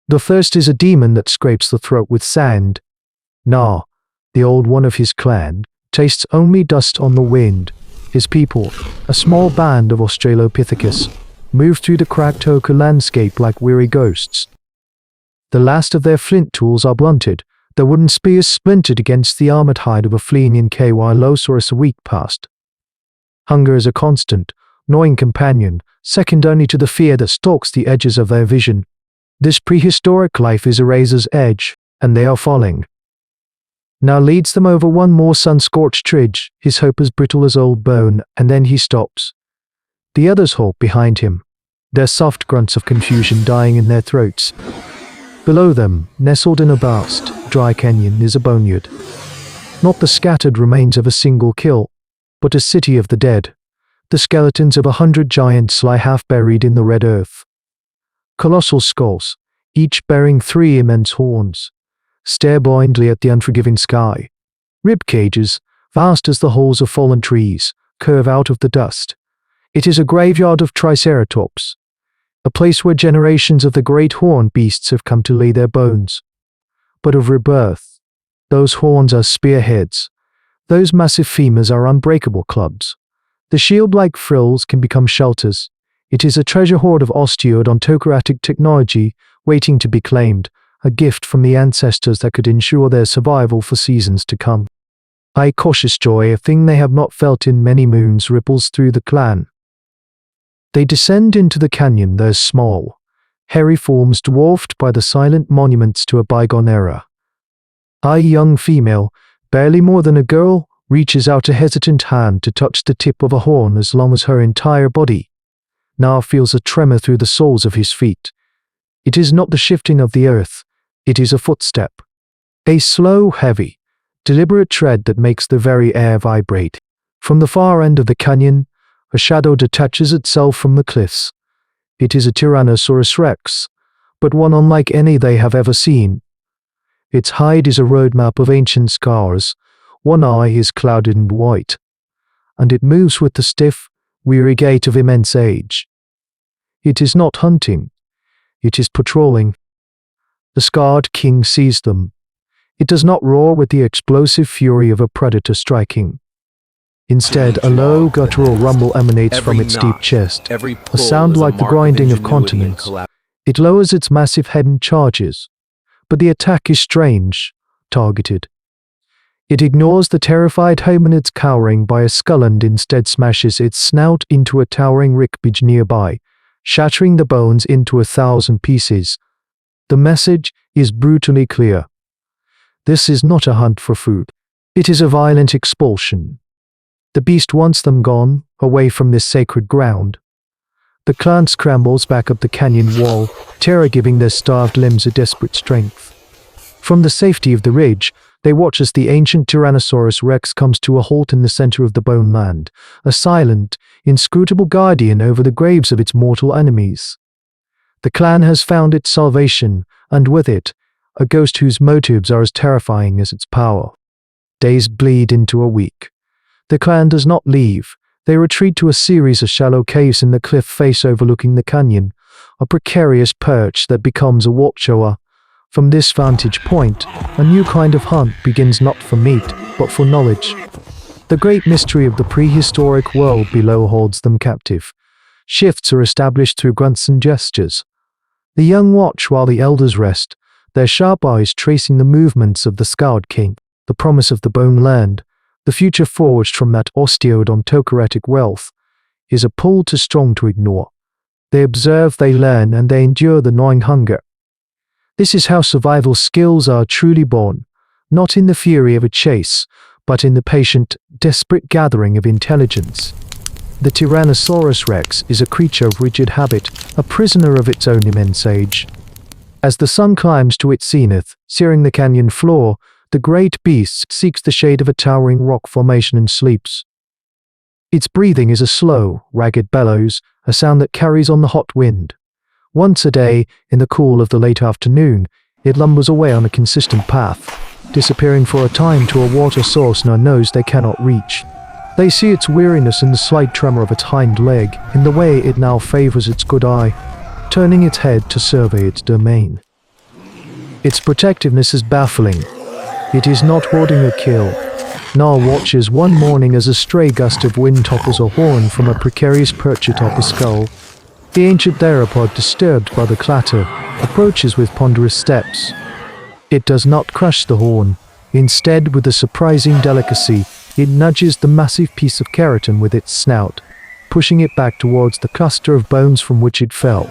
The first is a demon that scrapes the throat with sand. Na, the old one of his clan, tastes only dust on the wind. His people, a small band of Australopithecus, move through the cracked ochre landscape like weary ghosts. The last of their flint tools are blunted, their wooden spears splintered against the armored hide of a fleeing Ankylosaurus a week past. Hunger is a constant, gnawing companion, second only to the fear that stalks the edges of their vision. This prehistoric life is a razor's edge, and they are falling. Now leads them over one more sun-scorched ridge, his hope as brittle as old bone, and then he stops. The others halt behind him, their soft grunts of confusion dying in their throats. Below them, nestled in a vast, dry canyon, is a boneyard. Not the scattered remains of a single kill, but a city of the dead. The skeletons of 100 giants lie half buried in the red earth. Colossal skulls, each bearing 3 immense horns, stare blindly at the unforgiving sky. Rib cages, vast as the holes of fallen trees, curve out of the dust. It is a graveyard of Triceratops, a place where generations of the great horned beasts have come to lay their bones. But of rebirth, those horns are spearheads, those massive femurs are unbreakable clubs. The shield-like frills can become shelters. It is a treasure hoard of osteodontokeratic technology waiting to be claimed, a gift from the ancestors that could ensure their survival for seasons to come. High cautious joy, a thing they have not felt in many moons, ripples through the clan. They descend into the canyon, their small, hairy forms dwarfed by the silent monuments to a bygone era. A young female, barely more than a girl, reaches out a hesitant hand to touch the tip of a horn as long as her entire body. Now feels a tremor through the soles of his feet. It is not the shifting of the earth, it is a footstep. A slow, heavy, deliberate tread that makes the very air vibrate. From the far end of the canyon, a shadow detaches itself from the cliffs. It is a Tyrannosaurus Rex, but one unlike any they have ever seen. Its hide is a roadmap of ancient scars, one eye is clouded and white, and it moves with the stiff, weary gait of immense age. It is not hunting, it is patrolling. The scarred king sees them. It does not roar with the explosive fury of a predator striking. Instead, a low, guttural rumble emanates from its deep chest, a sound like the grinding of continents. It lowers its massive head and charges, but the attack is strange, targeted. It ignores the terrified hominids cowering by a skull and instead smashes its snout into a towering ribcage nearby, shattering the bones into 1,000 pieces. The message is brutally clear. This is not a hunt for food. It is a violent expulsion. The beast wants them gone, away from this sacred ground. The clan scrambles back up the canyon wall, terror giving their starved limbs a desperate strength. From the safety of the ridge, they watch as the ancient Tyrannosaurus Rex comes to a halt in the center of the bone land, a silent, inscrutable guardian over the graves of its mortal enemies. The clan has found its salvation, and with it, a ghost whose motives are as terrifying as its power. Days bleed into a week. The clan does not leave. They retreat to a series of shallow caves in the cliff face overlooking the canyon, a precarious perch that becomes a watchtower. From this vantage point, a new kind of hunt begins, not for meat, but for knowledge. The great mystery of the prehistoric world below holds them captive. Shifts are established through grunts and gestures. The young watch while the elders rest, their sharp eyes tracing the movements of the scarred king, the promise of the bone land, the future forged from that osteodontokeratic wealth, is a pull too strong to ignore. They observe, they learn, and they endure the gnawing hunger. This is how survival skills are truly born, not in the fury of a chase, but in the patient, desperate gathering of intelligence. The Tyrannosaurus Rex is a creature of rigid habit, a prisoner of its own immense age. As the sun climbs to its zenith, searing the canyon floor, the great beast seeks the shade of a towering rock formation and sleeps. Its breathing is a slow, ragged bellows, a sound that carries on the hot wind. Once a day, in the cool of the late afternoon, it lumbers away on a consistent path, disappearing for a time to a water source none knows they cannot reach. They see its weariness in the slight tremor of its hind leg, in the way it now favors its good eye, turning its head to survey its domain. Its protectiveness is baffling. It is not hoarding a kill. Nar watches one morning as a stray gust of wind topples a horn from a precarious perch atop a skull. The ancient theropod, disturbed by the clatter, approaches with ponderous steps. It does not crush the horn. Instead, with a surprising delicacy, it nudges the massive piece of keratin with its snout, pushing it back towards the cluster of bones from which it fell.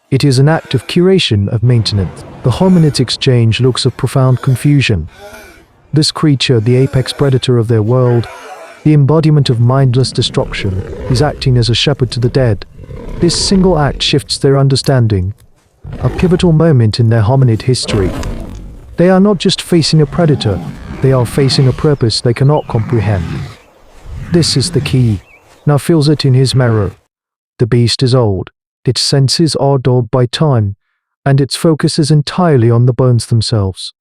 It is an act of curation, of maintenance. The hominid's exchange looks of profound confusion. This creature, the apex predator of their world, the embodiment of mindless destruction, is acting as a shepherd to the dead. This single act shifts their understanding, a pivotal moment in their hominid history. They are not just facing a predator, they are facing a purpose they cannot comprehend. This is the key. Now feels it in his marrow. The beast is old, its senses are dulled by time, and its focus is entirely on the bones themselves.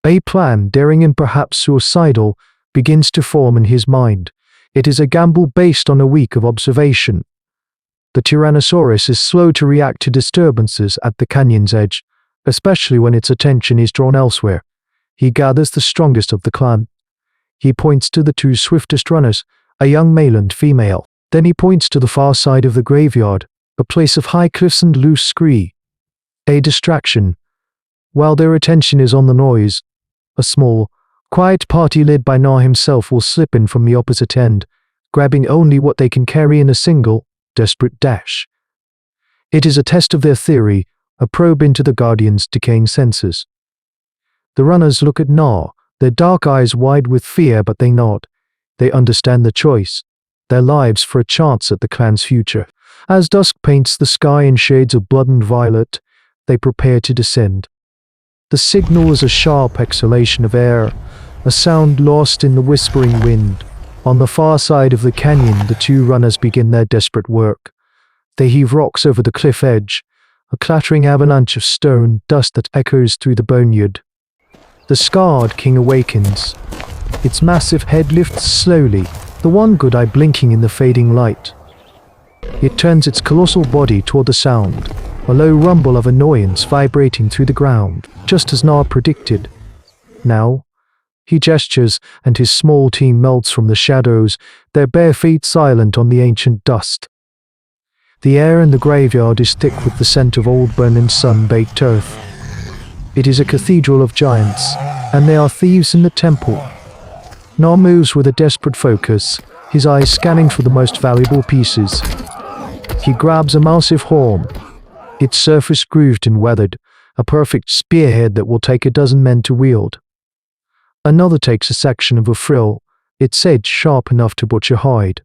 A plan, daring and perhaps suicidal, begins to form in his mind. It is a gamble based on a week of observation. The Tyrannosaurus is slow to react to disturbances at the canyon's edge, especially when its attention is drawn elsewhere. He gathers the strongest of the clan. He points to the two swiftest runners, a young male and female. Then he points to the far side of the graveyard, a place of high cliffs and loose scree. A distraction. While their attention is on the noise, a small, quiet party led by Nar himself will slip in from the opposite end, grabbing only what they can carry in a single, desperate dash. It is a test of their theory, a probe into the Guardian's decaying senses. The runners look at Nar, their dark eyes wide with fear, but they nod. They understand the choice, their lives for a chance at the clan's future. As dusk paints the sky in shades of blood and violet, they prepare to descend. The signal is a sharp exhalation of air, a sound lost in the whispering wind. On the far side of the canyon, the two runners begin their desperate work. They heave rocks over the cliff edge, a clattering avalanche of stone dust that echoes through the boneyard. The scarred king awakens. Its massive head lifts slowly, the one good eye blinking in the fading light. It turns its colossal body toward the sound, a low rumble of annoyance vibrating through the ground, just as Nar predicted. Now, he gestures, and his small team melts from the shadows, their bare feet silent on the ancient dust. The air in the graveyard is thick with the scent of old bone and sun-baked earth. It is a cathedral of giants, and there are thieves in the temple. Nar moves with a desperate focus, his eyes scanning for the most valuable pieces. He grabs a massive horn, its surface grooved and weathered, a perfect spearhead that will take a dozen men to wield. Another takes a section of a frill, its edge sharp enough to butcher hide.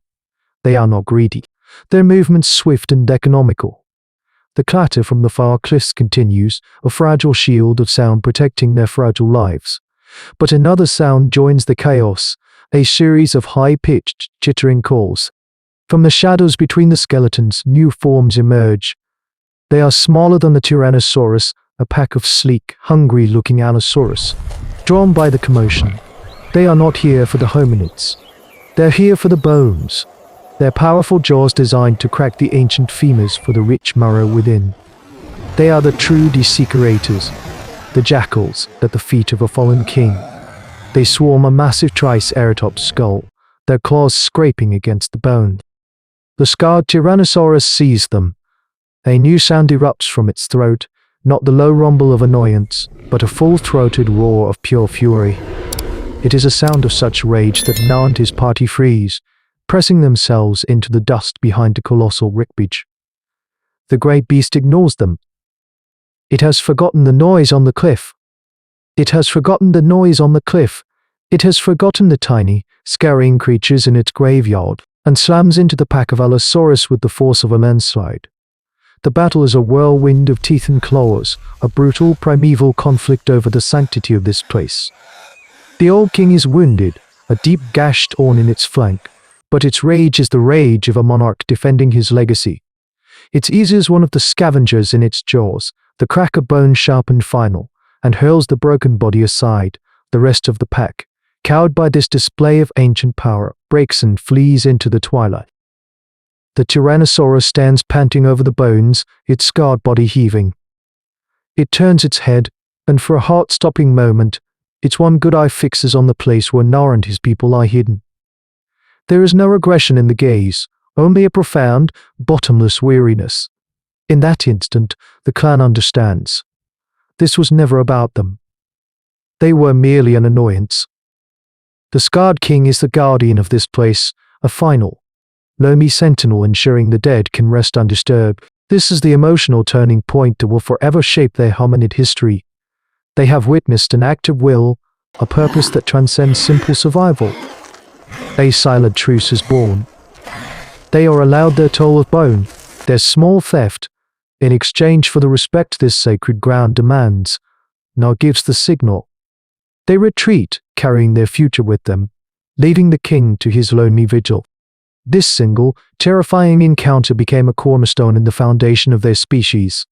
They are not greedy, their movements swift and economical. The clatter from the far cliffs continues, a fragile shield of sound protecting their fragile lives. But another sound joins the chaos, a series of high-pitched, chittering calls. From the shadows between the skeletons, new forms emerge. They are smaller than the Tyrannosaurus, a pack of sleek, hungry-looking Allosaurus. Drawn by the commotion, they are not here for the hominids. They're here for the bones, their powerful jaws designed to crack the ancient femurs for the rich marrow within. They are the true desecrators, the jackals at the feet of a fallen king. They swarm a massive Triceratops skull, their claws scraping against the bone. The scarred Tyrannosaurus sees them. A new sound erupts from its throat, not the low rumble of annoyance, but a full-throated roar of pure fury. It is a sound of such rage that Nar and his party freeze, pressing themselves into the dust behind the colossal ribcage. The great beast ignores them. It has forgotten the noise on the cliff. It has forgotten the noise on the cliff. It has forgotten the tiny, scurrying creatures in its graveyard, and slams into the pack of Allosaurus with the force of a landslide. The battle is a whirlwind of teeth and claws, a brutal primeval conflict over the sanctity of this place. The old king is wounded, a deep gash torn in its flank, but its rage is the rage of a monarch defending his legacy. It eases one of the scavengers in its jaws, the crack of bone sharp and final, and hurls the broken body aside. The rest of the pack, cowed by this display of ancient power, breaks and flees into the twilight. The Tyrannosaurus stands panting over the bones, its scarred body heaving. It turns its head, And for a heart-stopping moment, its one good eye fixes on the place where Na and his people lie hidden. There is no regression in the gaze, only a profound, bottomless weariness. In that instant, the clan understands. This was never about them. They were merely an annoyance. The scarred king is the guardian of this place, a final, lonely sentinel ensuring the dead can rest undisturbed. This is the emotional turning point that will forever shape their hominid history. They have witnessed an act of will, a purpose that transcends simple survival. A silent truce is born. They are allowed their toll of bone, their small theft, in exchange for the respect this sacred ground demands. Na gives the signal. They retreat, carrying their future with them, leaving the king to his lonely vigil. This single, terrifying encounter became a cornerstone in the foundation of their species.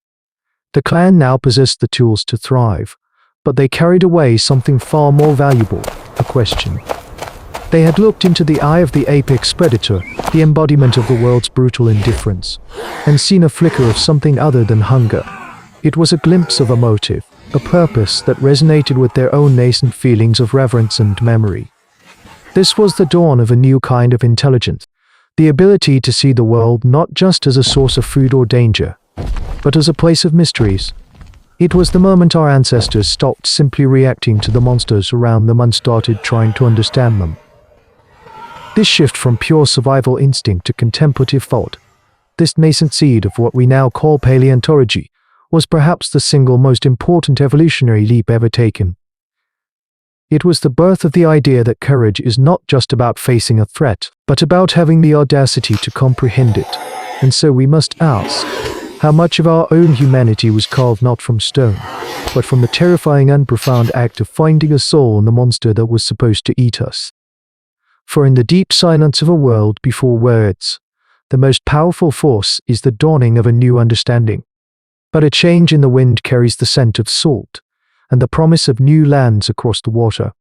The clan now possessed the tools to thrive, but they carried away something far more valuable, a question. They had looked into the eye of the apex predator, the embodiment of the world's brutal indifference, and seen a flicker of something other than hunger. It was a glimpse of a motive, a purpose that resonated with their own nascent feelings of reverence and memory. This was the dawn of a new kind of intelligence, the ability to see the world not just as a source of food or danger, but as a place of mysteries. It was the moment our ancestors stopped simply reacting to the monsters around them and started trying to understand them. This shift from pure survival instinct to contemplative thought, this nascent seed of what we now call paleontology, was perhaps the single most important evolutionary leap ever taken. It was the birth of the idea that courage is not just about facing a threat, but about having the audacity to comprehend it. And so we must ask, how much of our own humanity was carved not from stone, but from the terrifying and profound act of finding a soul in the monster that was supposed to eat us? For in the deep silence of a world before words, the most powerful force is the dawning of a new understanding. But a change in the wind carries the scent of salt, and the promise of new lands across the water.